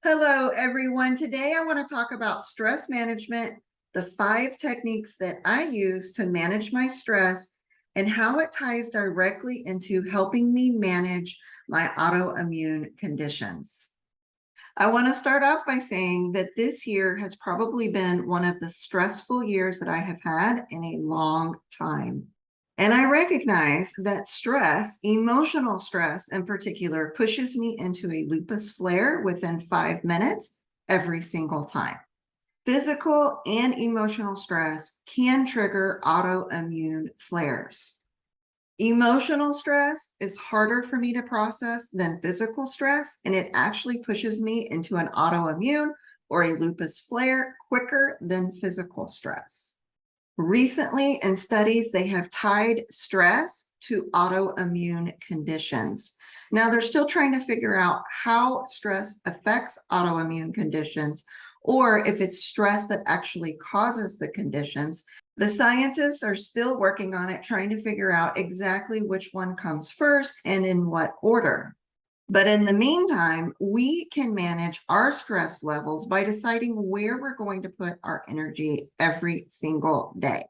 Hello, everyone. Today I want to talk about stress management, the 5 techniques that I use to manage my stress, and how it ties directly into helping me manage my autoimmune conditions. I want to start off by saying that this year has probably been one of the stressful years that I have had in a long time. And I recognize that stress, emotional stress in particular, pushes me into a lupus flare within 5 minutes every single time. Physical and emotional stress can trigger autoimmune flares. Emotional stress is harder for me to process than physical stress, and it actually pushes me into an autoimmune or a lupus flare quicker than physical stress. Recently, in studies, they have tied stress to autoimmune conditions. Now, they're still trying to figure out how stress affects autoimmune conditions, or if it's stress that actually causes the conditions. The scientists are still working on it, trying to figure out exactly which one comes first and in what order. But in the meantime, we can manage our stress levels by deciding where we're going to put our energy every single day.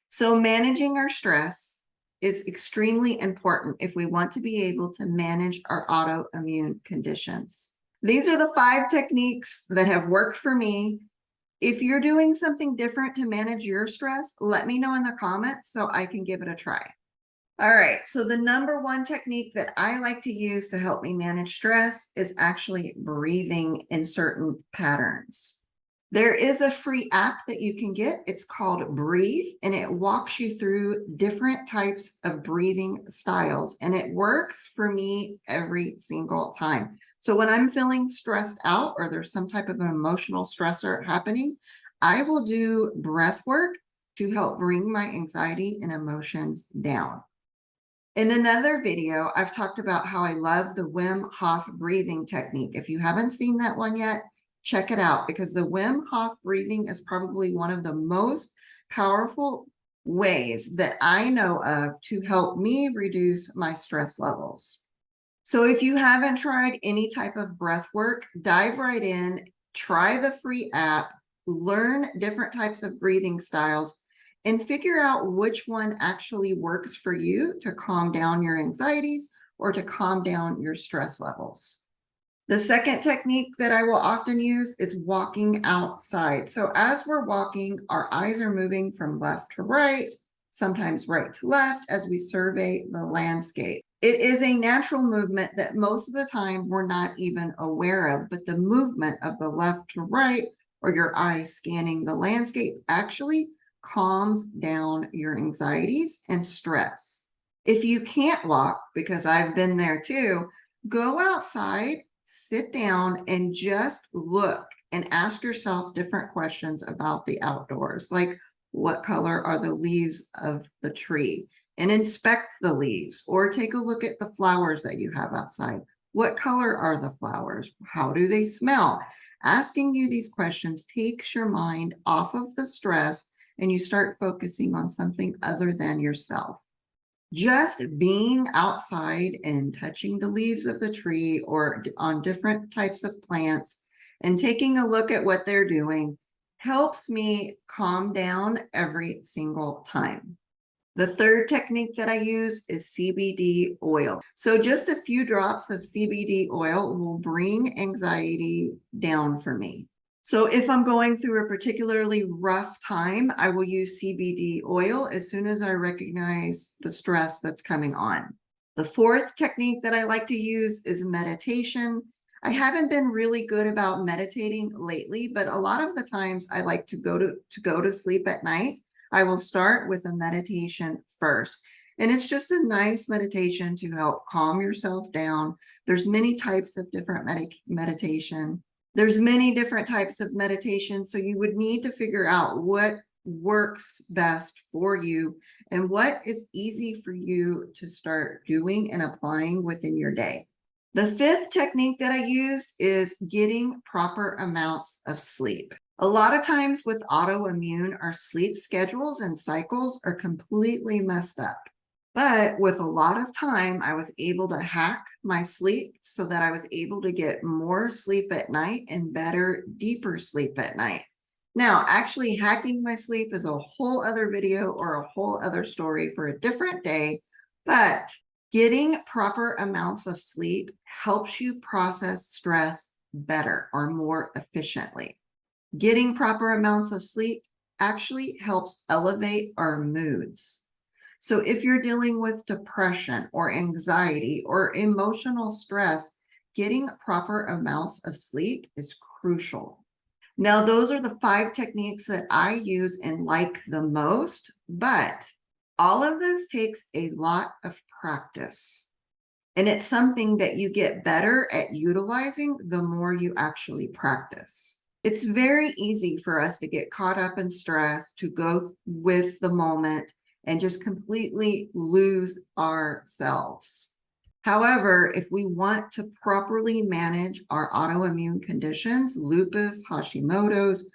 So managing our stress is extremely important if we want to be able to manage our autoimmune conditions. These are the 5 techniques that have worked for me. If you're doing something different to manage your stress, let me know in the comments so I can give it a try. All right, so the number 1 technique that I like to use to help me manage stress is actually breathing in certain patterns. There is a free app that you can get. It's called Breathe, and it walks you through different types of breathing styles, and it works for me every single time. So when I'm feeling stressed out or there's some type of an emotional stressor happening, I will do breath work to help bring my anxiety and emotions down. In another video, I've talked about how I love the Wim Hoff breathing technique. If you haven't seen that one yet, check it out, because the Wim Hoff breathing is probably one of the most powerful ways that I know of to help me reduce my stress levels. So if you haven't tried any type of breath work, dive right in, try the free app, learn different types of breathing styles, and figure out which one actually works for you to calm down your anxieties or to calm down your stress levels. The second technique that I will often use is walking outside. So as we're walking, our eyes are moving from left to right, sometimes right to left, as we survey the landscape. It is a natural movement that most of the time we're not even aware of, but the movement of the left to right, or your eyes scanning the landscape, actually calms down your anxieties and stress. If you can't walk, because I've been there too, go outside, sit down, and just look and ask yourself different questions about the outdoors, like what color are the leaves of the tree, and inspect the leaves, or take a look at the flowers that you have outside. What color are the flowers? How do they smell? Asking you these questions takes your mind off of the stress, and you start focusing on something other than yourself. Just being outside and touching the leaves of the tree or on different types of plants and taking a look at what they're doing helps me calm down every single time. The third technique that I use is CBD oil. So just a few drops of CBD oil will bring anxiety down for me. So if I'm going through a particularly rough time, I will use CBD oil as soon as I recognize the stress that's coming on. The fourth technique that I like to use is meditation. I haven't been really good about meditating lately, but a lot of the times I like to go to sleep at night. I will start with a meditation first. And it's just a nice meditation to help calm yourself down. There's many types of different meditation. There's many different types of meditation, so you would need to figure out what works best for you and what is easy for you to start doing and applying within your day. The fifth technique that I used is getting proper amounts of sleep. A lot of times with autoimmune, our sleep schedules and cycles are completely messed up. But with a lot of time, I was able to hack my sleep so that I was able to get more sleep at night and better, deeper sleep at night. Now, actually hacking my sleep is a whole other video or a whole other story for a different day, but getting proper amounts of sleep helps you process stress better or more efficiently. Getting proper amounts of sleep actually helps elevate our moods. So if you're dealing with depression or anxiety or emotional stress, getting proper amounts of sleep is crucial. Now, those are the 5 techniques that I use and like the most, but all of this takes a lot of practice. And it's something that you get better at utilizing the more you actually practice. It's very easy for us to get caught up in stress, to go with the moment, and just completely lose ourselves. However, if we want to properly manage our autoimmune conditions, lupus, Hashimoto's,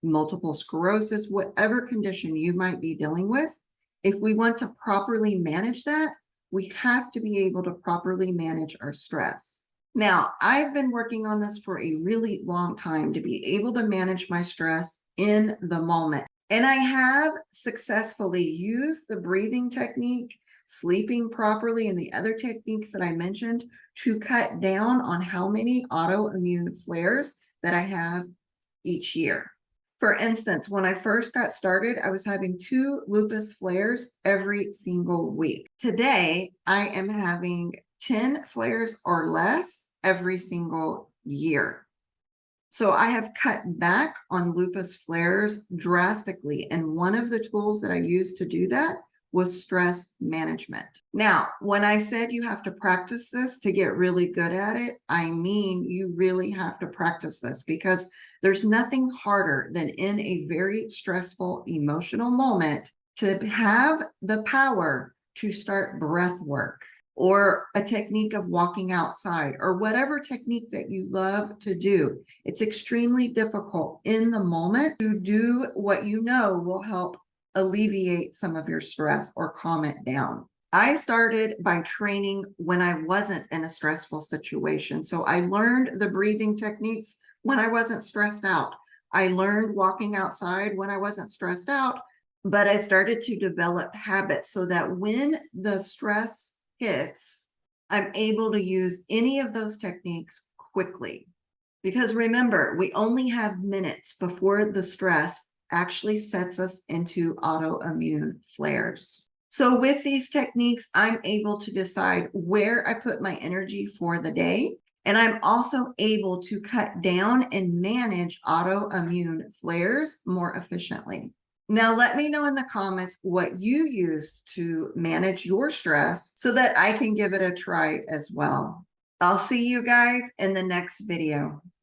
multiple sclerosis, whatever condition you might be dealing with, if we want to properly manage that, we have to be able to properly manage our stress. Now, I've been working on this for a really long time to be able to manage my stress in the moment. And I have successfully used the breathing technique, sleeping properly, and the other techniques that I mentioned to cut down on how many autoimmune flares that I have each year. For instance, when I first got started, I was having 2 lupus flares every single week. Today, I am having 10 flares or less every single year. So I have cut back on lupus flares drastically. And one of the tools that I used to do that was stress management. Now, when I said you have to practice this to get really good at it, I mean you really have to practice this, because there's nothing harder than in a very stressful emotional moment to have the power to start breath work, or a technique of walking outside, or whatever technique that you love to do. It's extremely difficult in the moment to do what you know will help alleviate some of your stress or calm it down. I started by training when I wasn't in a stressful situation. So I learned the breathing techniques when I wasn't stressed out. I learned walking outside when I wasn't stressed out, but I started to develop habits so that when the stress hits, I'm able to use any of those techniques quickly. Because remember, we only have minutes before the stress actually sets us into autoimmune flares. So with these techniques, I'm able to decide where I put my energy for the day. And I'm also able to cut down and manage autoimmune flares more efficiently. Now, let me know in the comments what you use to manage your stress so that I can give it a try as well. I'll see you guys in the next video.